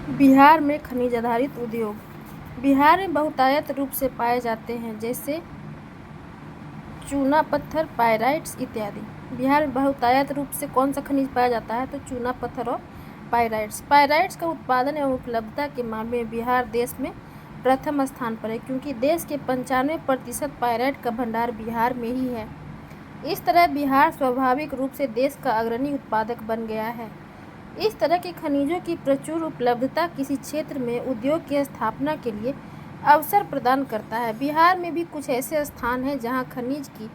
बिहार में खनिज आधारित उद्योग बिहार में बहुतायत रूप से पाए जाते हैं, जैसे चूना पत्थर, पाइराइट्स इत्यादि। बिहार में बहुतायत रूप से कौन सा खनिज पाया जाता है? तो चूना पत्थर और पाइराइट्स। पाइराइट्स का उत्पादन एवं उपलब्धता के मामले में बिहार देश में प्रथम स्थान पर है, क्योंकि देश के 95% पाइराइट का भंडार बिहार में ही है। इस तरह बिहार स्वाभाविक रूप से देश का अग्रणी उत्पादक बन गया है। इस तरह के खनिजों की प्रचुर उपलब्धता किसी क्षेत्र में उद्योग की स्थापना के लिए अवसर प्रदान करता है। बिहार में भी कुछ ऐसे स्थान हैं जहां खनिज की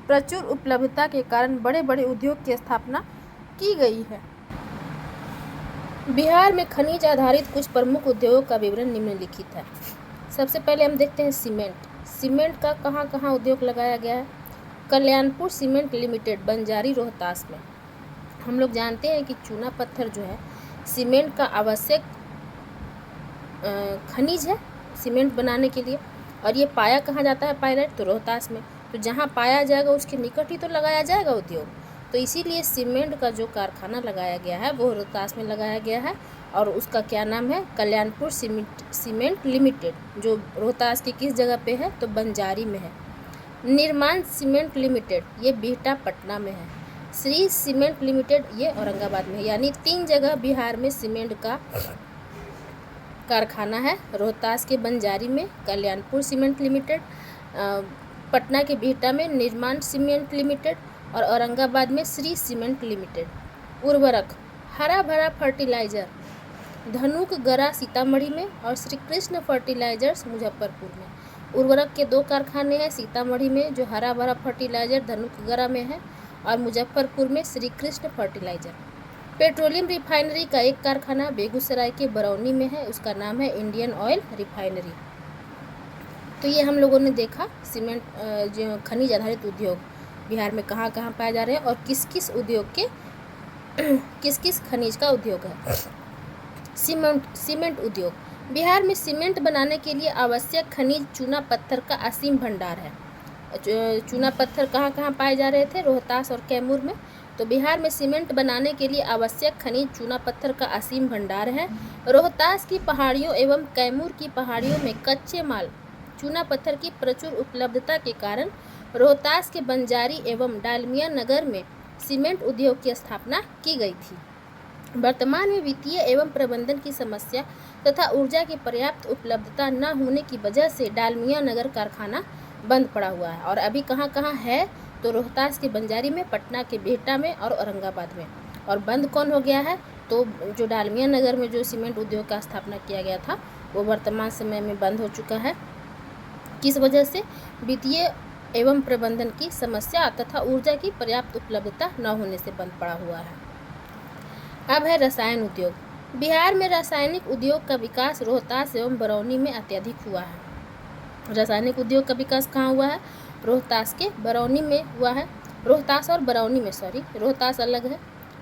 प्रचुर उपलब्धता के कारण बड़े बड़े उद्योग की स्थापना की गई है। बिहार में खनिज आधारित कुछ प्रमुख उद्योगों का विवरण निम्नलिखित है। सबसे पहले हम देखते हैं सीमेंट। सीमेंट का कहाँ कहाँ उद्योग लगाया गया है? कल्याणपुर सीमेंट लिमिटेड, बंजारी, रोहतास में। हम लोग जानते हैं कि चूना पत्थर जो है सीमेंट का आवश्यक खनिज है सीमेंट बनाने के लिए, और ये पाया कहाँ जाता है पाइराइट? तो रोहतास में। तो जहाँ पाया जाएगा उसके निकट ही तो लगाया जाएगा उद्योग, तो इसीलिए सीमेंट का जो कारखाना लगाया गया है वो रोहतास में लगाया गया है, और उसका क्या नाम है? कल्याणपुर सीमेंट लिमिटेड, जो रोहतास की किस जगह पे है? तो बंजारी में है। निर्माण सीमेंट लिमिटेड, ये बिहटा पटना में है। श्री सीमेंट लिमिटेड, ये औरंगाबाद में है। यानी 3 जगह बिहार में सीमेंट का कारखाना है। रोहतास के बंजारी में कल्याणपुर सीमेंट लिमिटेड, पटना के बिहटा में निर्माण सीमेंट लिमिटेड, और औरंगाबाद में श्री सीमेंट लिमिटेड। उर्वरक, हरा भरा फर्टिलाइजर धनुक गरा सीतामढ़ी में, और श्री कृष्ण फर्टिलाइजर्स मुजफ्फरपुर में। उर्वरक के 2 कारखाने हैं, सीतामढ़ी में जो हरा भरा फर्टिलाइजर धनुक गरा में है, और मुजफ्फरपुर में Shri Krishna fertiliser. Petroleum refinery का एक कारखाना बेगूसराय के बरौनी में है, उसका नाम है इंडियन ऑयल रिफाइनरी। तो ये हम लोगों ने देखा सीमेंट जो खनिज आधारित उद्योग बिहार में कहाँ कहाँ पाए जा रहे हैं, और किस किस उद्योग के किस किस खनिज का उद्योग है। सीमेंट उद्योग, बिहार में सीमेंट बनाने के लिए आवश्यक खनिज चूना पत्थर का असीम भंडार है। चूना पत्थर कहाँ कहाँ पाए जा रहे थे? रोहतास और कैमूर में। तो बिहार में सीमेंट बनाने के लिए आवश्यक खनिज चूना पत्थर का असीम भंडार है। रोहतास की पहाड़ियों एवं कैमूर की पहाड़ियों में कच्चे माल चूना पत्थर की प्रचुर उपलब्धता के कारण रोहतास के बंजारी एवं डालमिया नगर में सीमेंट उद्योग की स्थापना की गई थी। वर्तमान में वित्तीय एवं प्रबंधन की समस्या तथा ऊर्जा की पर्याप्त उपलब्धता न होने की वजह से डालमिया नगर कारखाना बंद पड़ा हुआ है। और अभी कहाँ कहाँ है? तो रोहतास के बंजारी में, पटना के बिहटा में, और औरंगाबाद में। और बंद कौन हो गया है? तो जो डालमिया नगर में जो सीमेंट उद्योग का स्थापना किया गया था वो वर्तमान समय में बंद हो चुका है। किस वजह से? वित्तीय एवं प्रबंधन की समस्या तथा ऊर्जा की पर्याप्त उपलब्धता न होने से बंद पड़ा हुआ है। अब है रसायन उद्योग। बिहार में रासायनिक उद्योग का विकास रोहतास एवं बरौनी में अत्यधिक हुआ है। रासायनिक उद्योग का विकास कहाँ हुआ है? रोहतास के बरौनी में हुआ है। रोहतास और बरौनी में, रोहतास अलग है,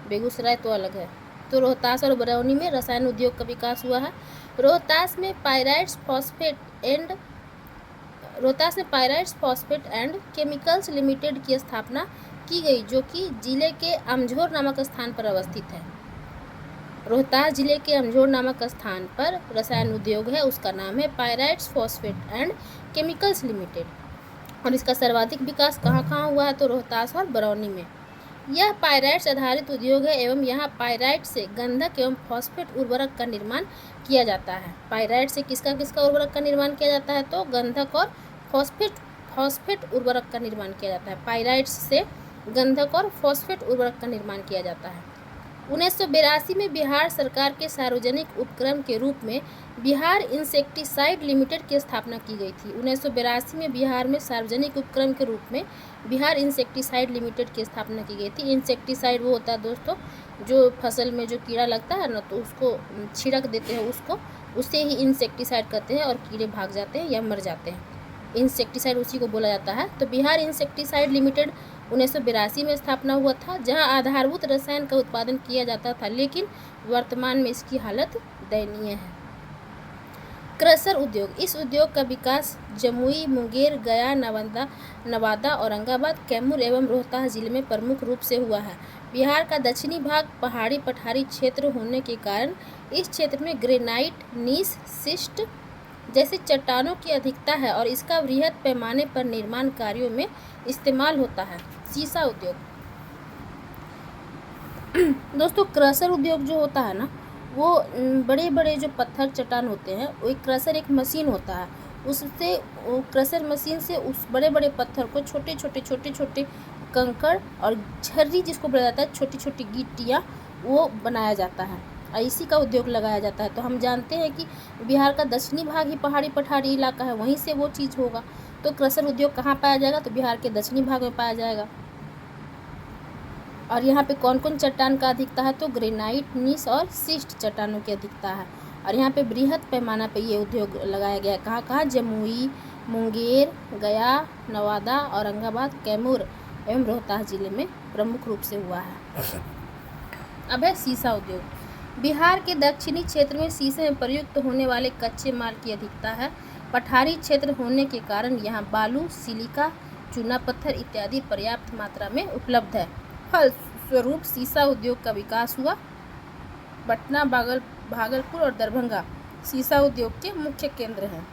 बेगूसराय तो अलग है। तो रोहतास और बरौनी में रसायन उद्योग का विकास हुआ है। रोहतास में pyrites phosphate and chemicals limited की स्थापना की गई, जो कि जिले के अमझोर नामक स्थान पर अवस्थित है। रोहतास जिले के अमझोर नामक स्थान पर रसायन उद्योग है, उसका नाम है pyrites phosphate and chemicals limited. और इसका सर्वाधिक विकास कहाँ कहाँ हुआ है? तो रोहतास और बरौनी में। यह पाइराइट्स आधारित उद्योग है एवं यहाँ पाइराइट से गंधक एवं फॉस्फेट उर्वरक का निर्माण किया जाता है। पाइराइट से किसका किसका उर्वरक का निर्माण किया जाता है? तो गंधक और फॉस्फेट उर्वरक का निर्माण किया जाता है। पाइराइट्स से गंधक और फॉस्फेट उर्वरक का निर्माण किया जाता है। 1982 में बिहार सरकार के सार्वजनिक उपक्रम के रूप में बिहार इंसेक्टिसाइड लिमिटेड की स्थापना की गई थी। 1982 में बिहार में सार्वजनिक उपक्रम के रूप में बिहार इंसेक्टिसाइड लिमिटेड की स्थापना की गई थी। इंसेक्टिसाइड वो होता है दोस्तों जो फसल में जो कीड़ा लगता है ना, तो उसको छिड़क देते हैं, उससे ही इंसेक्टिसाइड कहते हैं, और कीड़े भाग जाते हैं या मर जाते हैं। इंसेक्टिसाइड उसी को बोला जाता है। तो बिहार इंसेक्टिसाइड लिमिटेड 1982 में स्थापना हुआ था, जहां आधारभूत रसायन का उत्पादन किया जाता था, लेकिन वर्तमान में इसकी हालत दयनीय है। क्रशर उद्योग, इस उद्योग का विकास जमुई, मुंगेर, गया, नवादा, औरंगाबाद, कैमूर एवं रोहतास जिले में प्रमुख रूप से हुआ है। बिहार का दक्षिणी भाग पहाड़ी पठारी क्षेत्र होने के कारण इस क्षेत्र में ग्रेनाइट, नीस, सिस्ट जैसी चट्टानों की अधिकता है और इसका वृहद पैमाने पर निर्माण कार्यों में इस्तेमाल होता है। सीसा उद्योग। दोस्तों, क्रशर उद्योग जो होता है ना, वो बड़े बड़े जो पत्थर चट्टान होते हैं, वो एक क्रशर एक मशीन होता है, उससे क्रशर मशीन से उस बड़े बड़े पत्थर को छोटे छोटे कंकड़ और झर्री जिसको बोला जाता है, छोटी छोटी गिट्टियाँ, वो बनाया जाता है और इसी का उद्योग लगाया जाता है। तो हम जानते हैं कि बिहार का दक्षिणी भाग ही पहाड़ी पठारी इलाका है, वहीं से वो चीज़ होगा। तो क्रशर उद्योग कहाँ पाया जाएगा? तो बिहार के दक्षिणी भाग में पाया जाएगा। और यहाँ पे कौन कौन चट्टान का अधिकता है? तो ग्रेनाइट, नीस और सिस्ट चट्टानों की अधिकता है। और यहाँ पे बृहद पैमाना पे ये उद्योग लगाया गया है। कहाँ कहाँ? जमुई, मुंगेर, गया, नवादा, औरंगाबाद, कैमूर एवं रोहतास जिले में प्रमुख रूप से हुआ है। अब है सीसा उद्योग। बिहार के दक्षिणी क्षेत्र में सीसे में प्रयुक्त होने वाले कच्चे माल की अधिकता है। पठारी क्षेत्र होने के कारण यहाँ बालू, सिलिका, चूना पत्थर इत्यादि पर्याप्त मात्रा में उपलब्ध है। फलस्वरूप सीसा उद्योग का विकास हुआ। पटना, भागलपुर और दरभंगा सीसा उद्योग के मुख्य केंद्र हैं।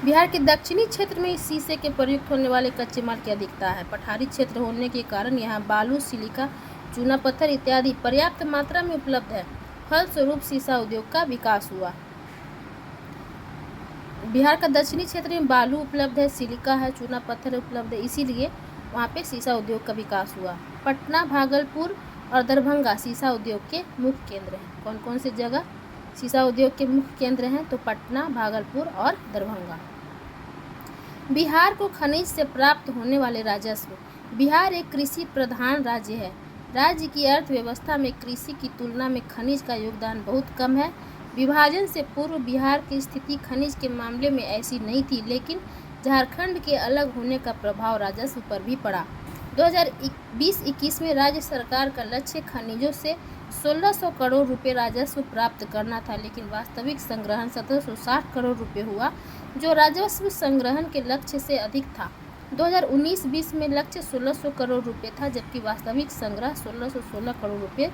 बिहार के दक्षिणी क्षेत्र में इस सीसे के प्रयुक्त होने वाले कच्चे माल की अधिकता है। पठारी क्षेत्र होने के कारण यहाँ बालू, सिलिका, चूना पत्थर इत्यादि पर्याप्त मात्रा में उपलब्ध है। फलस्वरूप सीसा उद्योग का विकास हुआ। बिहार का दक्षिणी क्षेत्र में बालू उपलब्ध है, सिलिका है, चूना पत्थर उपलब्ध है, इसीलिए वहाँ पे सीसा उद्योग का विकास हुआ। पटना, भागलपुर और दरभंगा सीसा उद्योग के मुख्य केंद्र हैं। कौन कौन सी जगह सीसा उद्योग के मुख्य केंद्र हैं? तो पटना, भागलपुर और दरभंगा। बिहार को खनिज से प्राप्त होने वाले राजस्व। बिहार एक कृषि प्रधान राज्य है। राज्य की अर्थव्यवस्था में कृषि की तुलना में खनिज का योगदान बहुत कम है। विभाजन से पूर्व बिहार की स्थिति खनिज के मामले में ऐसी नहीं थी, लेकिन झारखंड के अलग होने का प्रभाव राजस्व पर भी पड़ा। 2020-21 में राज्य सरकार का लक्ष्य खनिजों से 1600 करोड़ रुपए राजस्व प्राप्त करना था, लेकिन वास्तविक संग्रहण 1760 करोड़ रुपए हुआ, जो राजस्व संग्रहण के लक्ष्य से अधिक था। 2019-20 में लक्ष्य 1600 करोड़ रुपए था, जबकि वास्तविक संग्रह 1616 करोड़ रुपए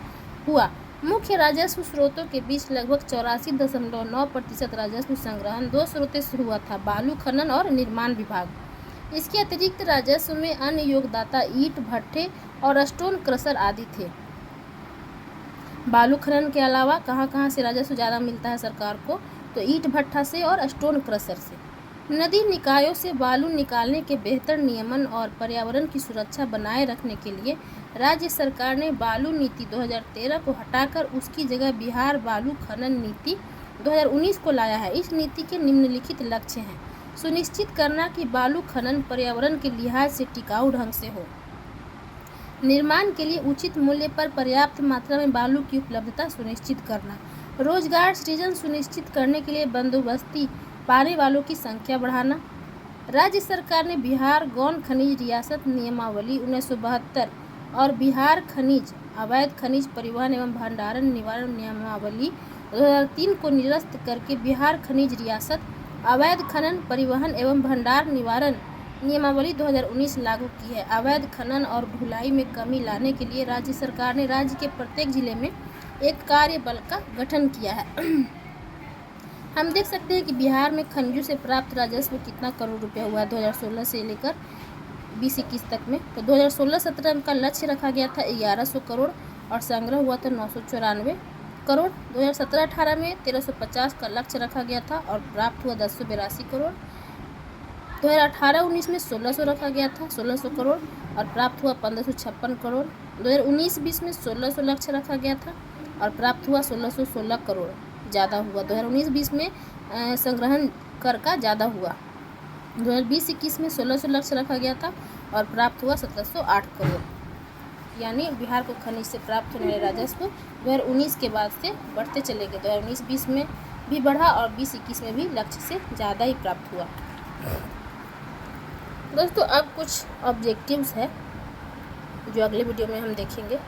हुआ। मुख्य राजस्व स्रोतों के बीच लगभग 84.9% राजस्व संग्रहण दो स्रोतों से हुआ था: बालू खनन और निर्माण विभाग। इसके अतिरिक्त राजस्व में अन्य योगदाता ईंट भट्ठे और स्टोन क्रशर आदि थे। बालू खनन के अलावा कहाँ कहाँ से राजस्व ज़्यादा मिलता है सरकार को? तो ईंट भट्ठा से और स्टोन क्रशर से। नदी निकायों से बालू निकालने के बेहतर नियमन और पर्यावरण की सुरक्षा बनाए रखने के लिए राज्य सरकार ने बालू नीति 2013 को हटाकर उसकी जगह बिहार बालू खनन नीति 2019 को लाया है। इस नीति के निम्नलिखित लक्ष्य हैं: सुनिश्चित करना कि बालू खनन पर्यावरण के लिहाज से टिकाऊ ढंग से हो, निर्माण के लिए उचित मूल्य पर पर्याप्त मात्रा में बालू की उपलब्धता सुनिश्चित करना, रोजगार सृजन सुनिश्चित करने के लिए बंदोबस्ती पाने वालों की संख्या बढ़ाना। राज्य सरकार ने बिहार गौण खनिज रियासत नियमावली 1972 और बिहार खनिज अवैध खनिज परिवहन एवं भंडारण निवारण नियमावली 2003 को निरस्त करके बिहार खनिज रियासत अवैध खनन परिवहन एवं भंडार निवारण नियमावली 2019 लागू की है। अवैध खनन और ढुलाई में कमी लाने के लिए राज्य सरकार ने राज्य के प्रत्येक जिले में एक कार्य बल का गठन किया है। हम देख सकते हैं कि बिहार में खनिजों से प्राप्त राजस्व कितना करोड़ रुपया हुआ 2016 से लेकर 2021 तक में। तो 2016-17 का लक्ष्य रखा गया था 1100 करोड़ और संग्रह हुआ था 994 करोड़। 2017-18 में 1350 का लक्ष्य रखा गया था और प्राप्त हुआ 1082 करोड़। 2018-19 में 1600 रखा गया था 1600 करोड़ और प्राप्त हुआ 1556 करोड़। 2019-20 में 1600 लक्ष्य रखा गया था और प्राप्त हुआ 1616 करोड़, ज़्यादा हुआ। 2019-20 में संग्रहण कर का ज़्यादा हुआ। 2020-21 में 1600 लक्ष्य रखा गया था और प्राप्त हुआ 1708 करोड़। यानी बिहार को खनिज से प्राप्त होने वाले राजस्व 2019 के बाद से बढ़ते चले गए। 2019-20 में भी बढ़ा और 20-21 में भी लक्ष्य से ज़्यादा ही प्राप्त हुआ। दोस्तों, अब कुछ ऑब्जेक्टिव्स है जो अगले वीडियो में हम देखेंगे।